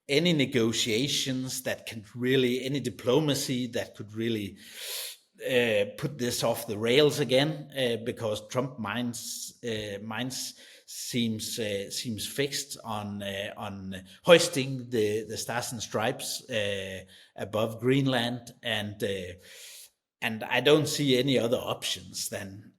any negotiations that can really, any diplomacy that could really put this off the rails again, because Trump minds seems fixed on hoisting the stars and stripes above Greenland, and I don't see any other options than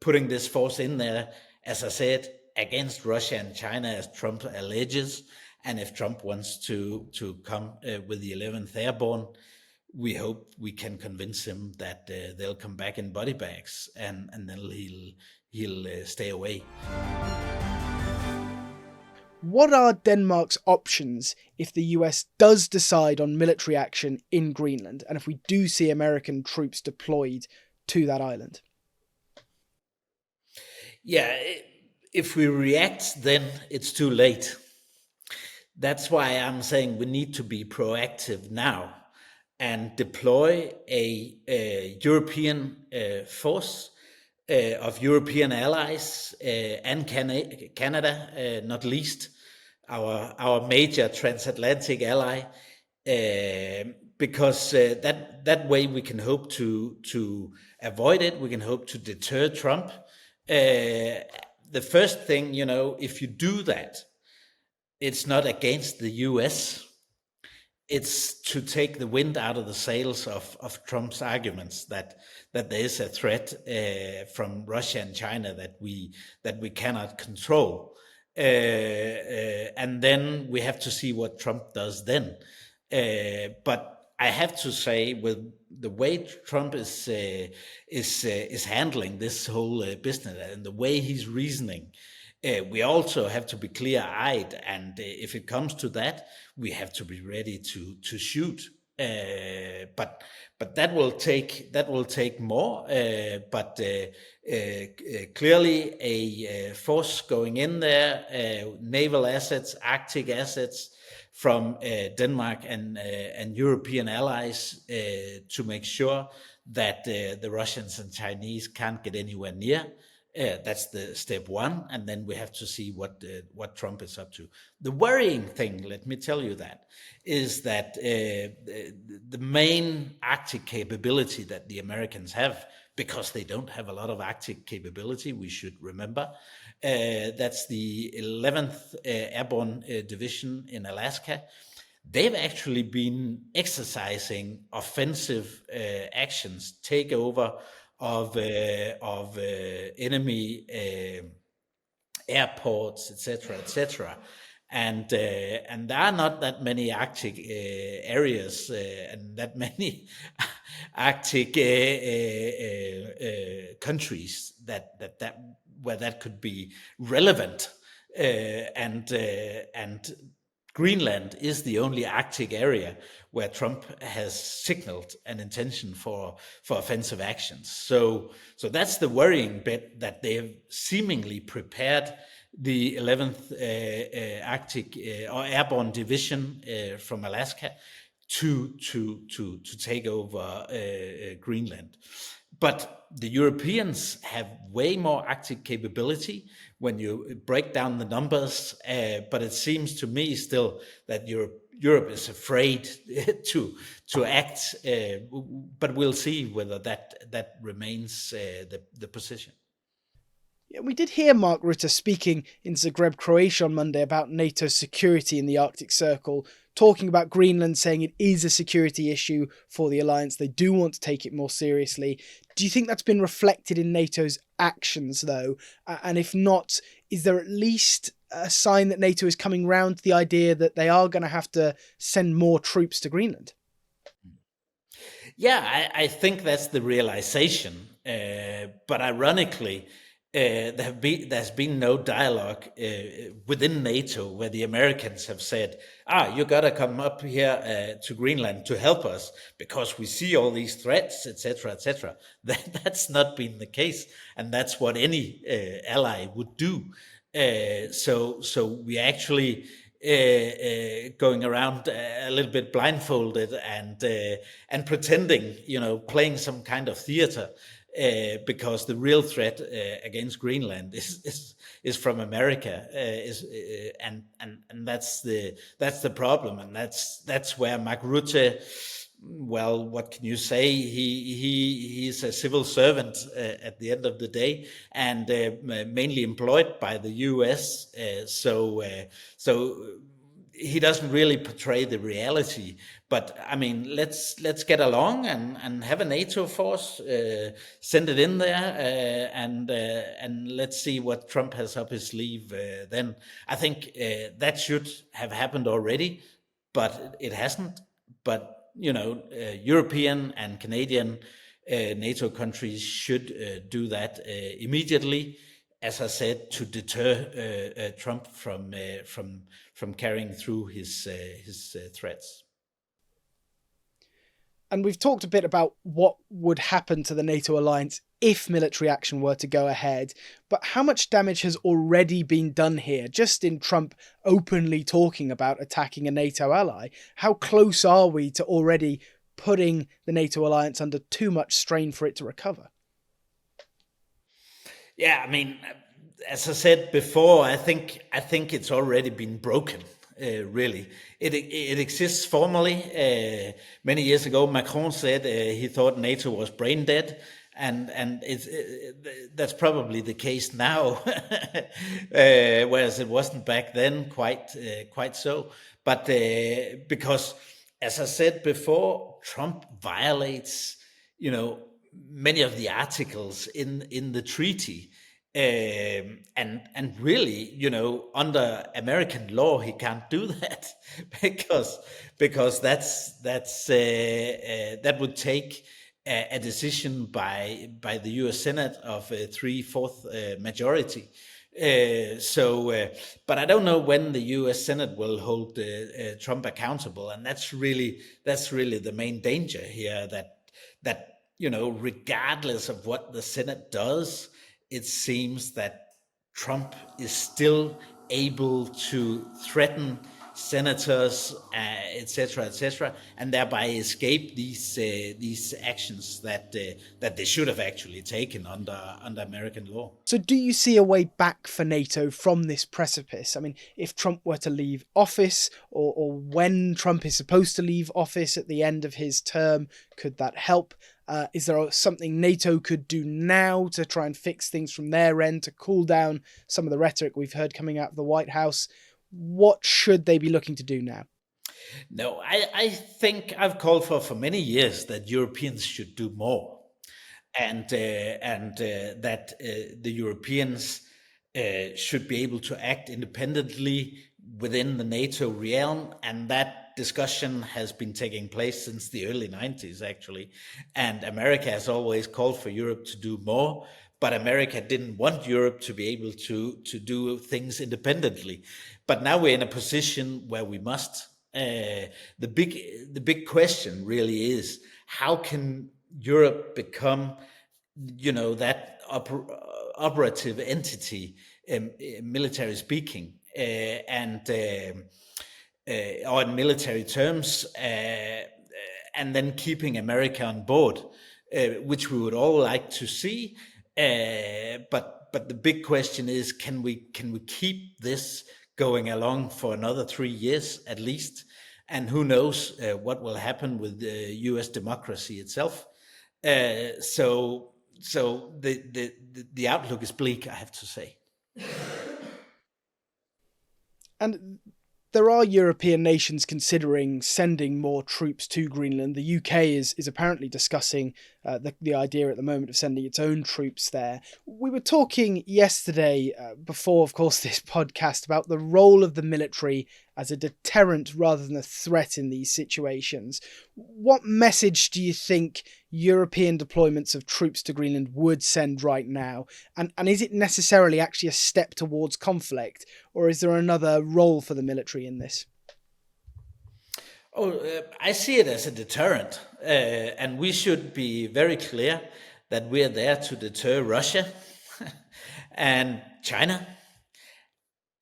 putting this force in there, as I said, against Russia and China, as Trump alleges. And if Trump wants to come with the 11th Airborne, we hope we can convince him that they'll come back in body bags, and then he'll stay away. What are Denmark's options if the US does decide on military action in Greenland, and if we do see American troops deployed to that island? Yeah, if we react, then it's too late. That's why I'm saying we need to be proactive now and deploy a European force of European allies and Canada, not least, our major transatlantic ally, because that way we can hope to avoid it. We can hope to deter Trump. The first thing, if you do that, it's not against the US. It's to take the wind out of the sails of Trump's arguments that there is a threat from Russia and China that we cannot control, and then we have to see what Trump does then. But I have to say, with the way Trump is handling this whole business and the way he's reasoning, we also have to be clear-eyed, and if it comes to that, we have to be ready to shoot. But that will take more. But clearly, a force going in there, naval assets, Arctic assets from Denmark and European allies to make sure that the Russians and Chinese can't get anywhere near. That's the step one, and then we have to see what Trump is up to. The worrying thing, let me tell you that, is that the main Arctic capability that the Americans have, because they don't have a lot of Arctic capability, we should remember, that's the 11th Airborne Division in Alaska. They've actually been exercising offensive actions, takeover of enemy airports, etc., and there are not that many Arctic areas and that many Arctic countries that where that could be relevant, and Greenland is the only Arctic area where Trump has signaled an intention for offensive actions. So that's the worrying bit, that they have seemingly prepared the 11th Arctic or Airborne Division from Alaska to take over Greenland. But the Europeans have way more Arctic capability when you break down the numbers. But it seems to me still that Europe is afraid to act. But we'll see whether that remains the position. Yeah, we did hear Mark Rutte speaking in Zagreb, Croatia on Monday about NATO's security in the Arctic Circle, talking about Greenland, saying it is a security issue for the alliance. They do want to take it more seriously. Do you think that's been reflected in NATO's actions, though? And if not, is there at least a sign that NATO is coming round to the idea that they are going to have to send more troops to Greenland? Yeah, I think that's the realization. But ironically, there's been no dialogue within NATO where the Americans have said, you got to come up here to Greenland to help us because we see all these threats, etc., etc. That's not been the case, and that's what any ally would do. So we actually going around a little bit blindfolded and pretending, playing some kind of theater. because the real threat against Greenland is from America, and that's the problem, and that's where Mark Rutte. Well, what can you say? He's a civil servant at the end of the day, and mainly employed by the U.S. So he doesn't really portray the reality. But I mean, let's get along and have a NATO force, send it in there, and let's see what Trump has up his sleeve. Then I think that should have happened already, but it hasn't. But European and Canadian NATO countries should do that immediately, as I said, to deter Trump from carrying through his threats. And we've talked a bit about what would happen to the NATO alliance if military action were to go ahead. But how much damage has already been done here, just in Trump openly talking about attacking a NATO ally? How close are we to already putting the NATO alliance under too much strain for it to recover? Yeah, I mean, as I said before, I think it's already been broken. Really, it exists formally. Many years ago, Macron said he thought NATO was brain dead, and that's probably the case now, whereas it wasn't back then quite so. But because, as I said before, Trump violates many of the articles in the treaty. And really, under American law, he can't do that because that would take a decision by the U.S. Senate of a 3/4 majority. But I don't know when the U.S. Senate will hold Trump accountable, and that's really the main danger here. That regardless of what the Senate does, it seems that Trump is still able to threaten senators, etc., and thereby escape these actions that they should have actually taken under American law. So do you see a way back for NATO from this precipice? I mean, if Trump were to leave office, or when Trump is supposed to leave office at the end of his term, could that help? Is there something NATO could do now to try and fix things from their end, to cool down some of the rhetoric we've heard coming out of the White House? What should they be looking to do now? No, I think I've called for many years that Europeans should do more, and that the Europeans should be able to act independently within the NATO realm, and that discussion has been taking place since the early 90s, actually. And America has always called for Europe to do more, but America didn't want Europe to be able to do things independently. But now we're in a position where we must. The big question really is, how can Europe become, that operative entity, military speaking, or in military terms, and then keeping America on board, which we would all like to see. But the big question is, can we keep this going along for another 3 years at least? And who knows what will happen with the U.S. democracy itself? So the outlook is bleak, I have to say. And there are European nations considering sending more troops to Greenland. The UK is apparently discussing the idea at the moment of sending its own troops there. We were talking yesterday, before, of course, this podcast, about the role of the military as a deterrent rather than a threat in these situations. What message do you think European deployments of troops to Greenland would send right now? And is it necessarily actually a step towards conflict, or is there another role for the military in this? I see it as a deterrent, and we should be very clear that we are there to deter Russia and China,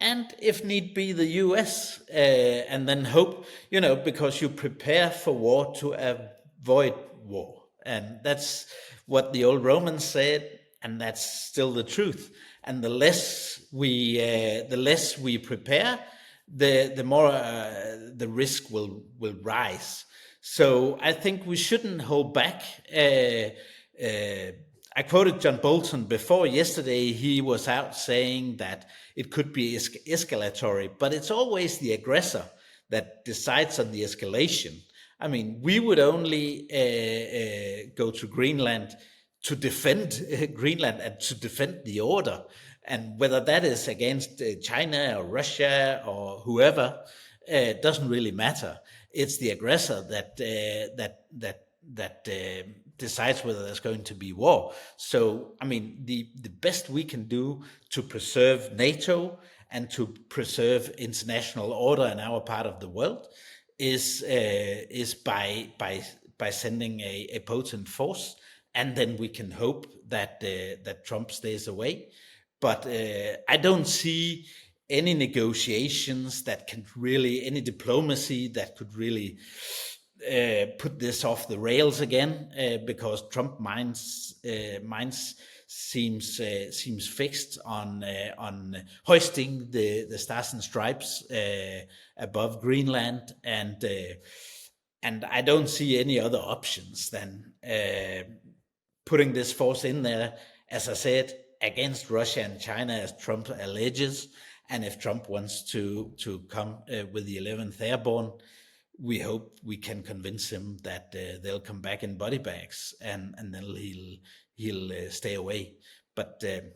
and if need be, the US, and then hope, because you prepare for war to avoid war. and that's what the old Romans said, and that's still the truth. And the less we prepare, the more the risk will rise. So I think we shouldn't hold back. I quoted John Bolton before yesterday. He was out saying that it could be escalatory, but it's always the aggressor that decides on the escalation. I mean, we would only go to Greenland to defend Greenland and to defend the order. And whether that is against China or Russia or whoever, doesn't really matter. It's the aggressor that decides whether there's going to be war. So, I mean, the best we can do to preserve NATO and to preserve international order in our part of the world is by sending a potent force, and then we can hope that Trump stays away. But I don't see any negotiations that can really, any diplomacy that could really put this off the rails again, because Trump minds seems fixed on hoisting the stars and stripes above Greenland, and I don't see any other options than putting this force in there, as I said, against Russia and China, as Trump alleges. And if Trump wants to come with the 11th Airborne, we hope we can convince him that they'll come back in body bags, and then he'll stay away. But there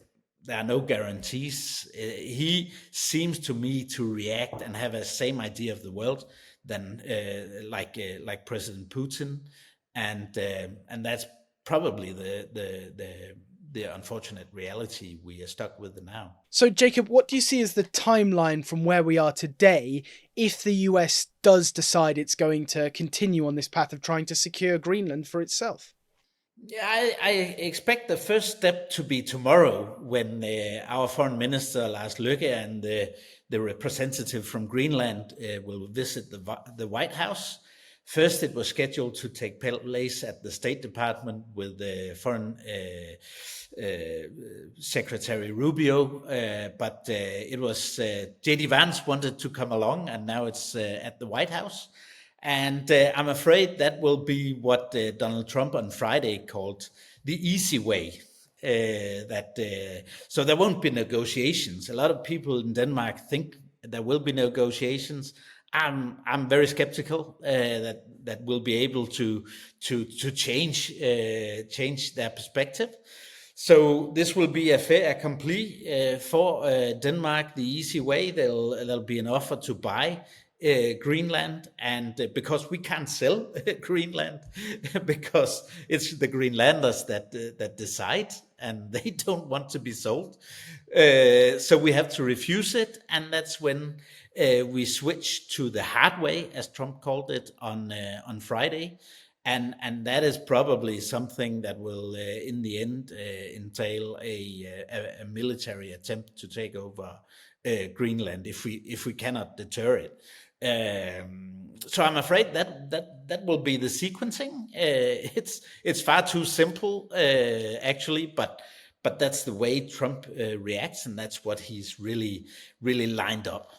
are no guarantees. He seems to me to react and have a same idea of the world than like President Putin, and that's probably the unfortunate reality we are stuck with now. So, Jacob, what do you see as the timeline from where we are today if the US does decide it's going to continue on this path of trying to secure Greenland for itself? Yeah, I expect the first step to be tomorrow, when our foreign minister Lars Løkke and the representative from Greenland will visit the White House. First, it was scheduled to take place at the State Department with the Foreign Secretary Rubio, but it was J.D. Vance wanted to come along, and now it's at the White House. And I'm afraid that will be what Donald Trump on Friday called the easy way. So there won't be negotiations. A lot of people in Denmark think there will be negotiations. I'm very skeptical that we'll be able to change their perspective. So this will be a fait accompli for Denmark, the easy way. There'll be an offer to buy Greenland, and because we can't sell Greenland, because it's the Greenlanders that decide, and they don't want to be sold. So we have to refuse it, and that's when we switch to the hard way, as Trump called it on Friday. And that is probably something that will, in the end, entail a military attempt to take over Greenland if we cannot deter it. So I'm afraid that will be the sequencing. It's far too simple, actually, but that's the way Trump reacts, and that's what he's really lined up.